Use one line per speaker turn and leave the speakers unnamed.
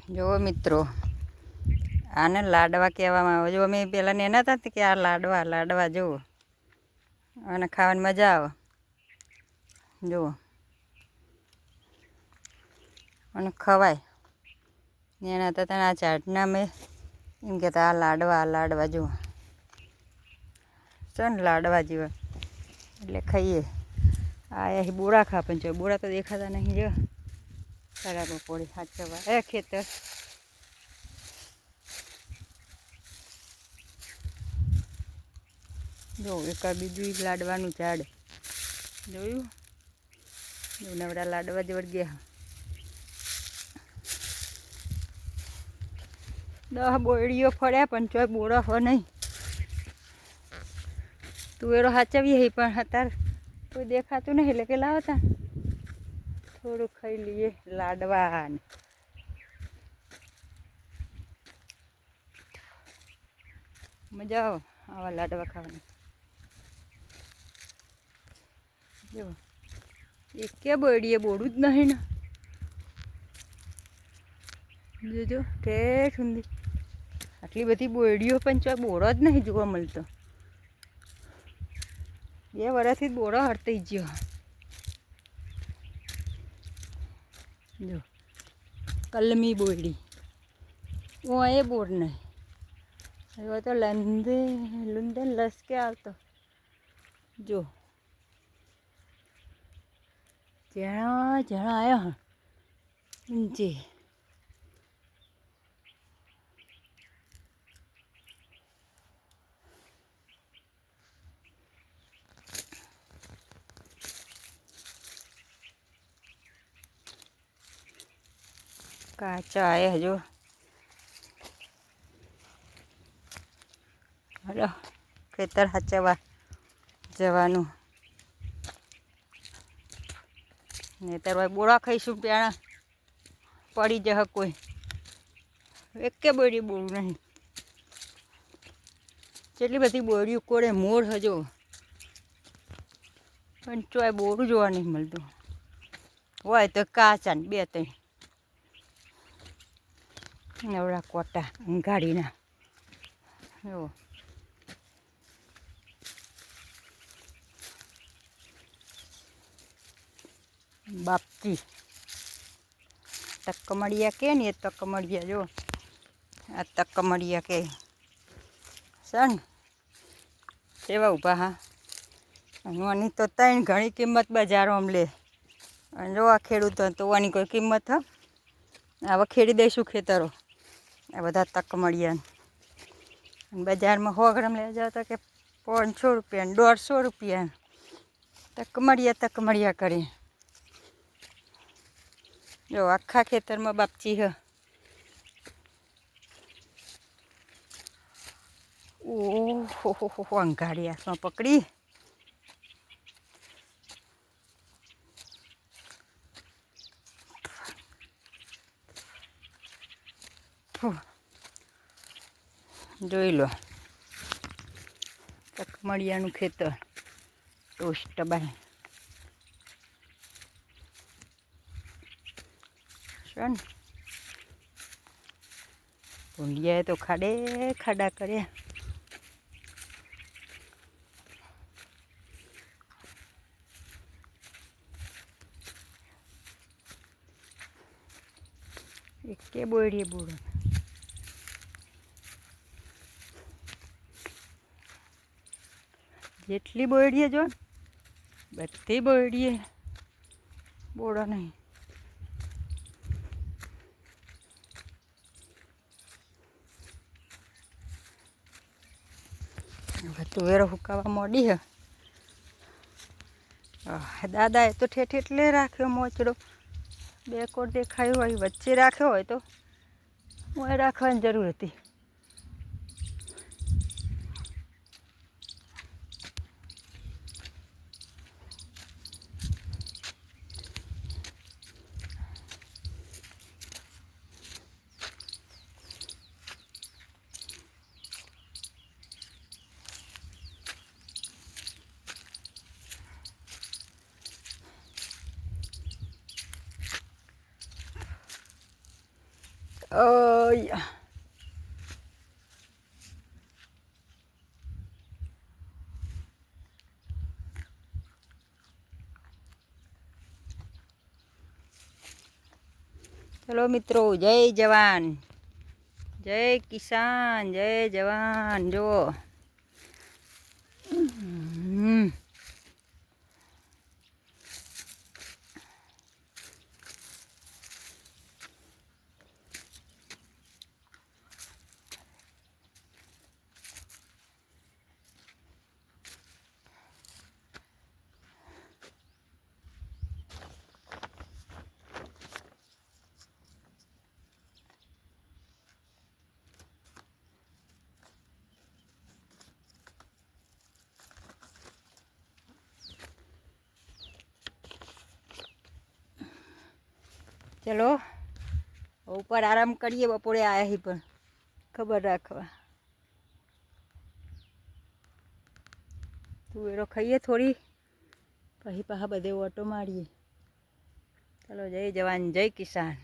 જો મિત્રો આને લાડવા કહેવામાં આવે. જો અમે પહેલાં નેના હતા કે આ લાડવા જુઓ અને ખાવાની મજા આવે. જુઓ અને ખવાય. નેના હતા ત્યાં આ ચાટના મેં એમ કહેતા આ લાડવા જુઓ છે ને લાડવા જેવા એટલે ખાઈએ. આ અહીં બોરા ખા પણ જો બોરા તો દેખાતા નહીં. જો સારા બપોરે સાચવા ખેતર જો એક બીજું લાડવાનું ઝાડ જોયું. જો નવડા લાડવા જ વળગ્યા. 10 બોરડીઓ ફર્યા પણ ચોય બોરો હો નહીં. તુવેરો સાચવીએ પણ અત્યારે કોઈ દેખાતું નહીં એટલે કે લાવતા થોડું ખાઈ લઈએ લાડવા. મજા આવે આવા લાડવા ખાવાની. જો એક કે બોરડીએ બોરું જ નહીં ને. જોજો ઠેઠ ઊંધી આટલી બધી બોરડીઓ પણ ચોય બોરો જ નહીં જોવા મળતો. 2 વર્ષથી જ બોરો હરતી ગયો. જો કલમી બોરડી ઓ એ બોર નહીં. હવે તો લુંદન લસકે આવતો. જો જણા આવ્યા હા ઊંચે. કાચા આવ્યા જો. હલો ખેતર સાચવવા જવાનું. નહીંતર ભાઈ બોરા ખાઈશું પ્યાણા પડી જશે કોઈ. એકે બોરી બોરું નહીં. કેટલી બધી બોરીઓ કોડે મોર હજો પણ ચોય બોરું જોવા નહીં મળતું. હોય તો કાચા ને 2-3 નવડા કોટા ગાડીના. જો બાપજી તકમડિયા કે ને એ તકમડિયા. જો આ તકમડિયા કે સન એવા ઊભા. હા આની તો 3 ઘણી કિંમત બજારોમાં લે. અને જો આ ખેડૂતો તો આની કોઈ કિંમત હ હવે ખેડી દઈશું ખેતરો. આ બધા તકમડિયા બજારમાં 100 ગ્રામ લઈ જાવ તો કે 500 રૂપિયા ને 150 રૂપિયા. તકમડિયા કરી. જો આખા ખેતરમાં બાપચી હ. ઓહો અંગાડી હાથમાં પકડી. જોઈ લો તકમડિયાનું ખેતર ટોસ્ટ બાય ને. ભૂંડિયાએ તો ખાડા કર્યા. એકે બોરડીએ બોરો. જેટલી બોરડીએ જો બધી બોરડીએ બોરો નહીં. તુવેરો હુકાવા મોડી હે. દાદાએ તો ઠેઠ એટલે રાખ્યો મોચડો. 2 કોર દેખાયો હોય વચ્ચે રાખ્યો હોય તો મોય રાખવાની જરૂર હતી. ઓય ચલો મિત્રો, જય જવાન જય કિસાન જય જવાન. જો ચલો ઉપર આરામ કરીએ. બપોરે આવ્યા હી પણ ખબર રાખવા તુવેરો ખાઈએ થોડી, પછી પાછા બધે ઓટો મારીએ. ચલો જય જવાન જય કિસાન.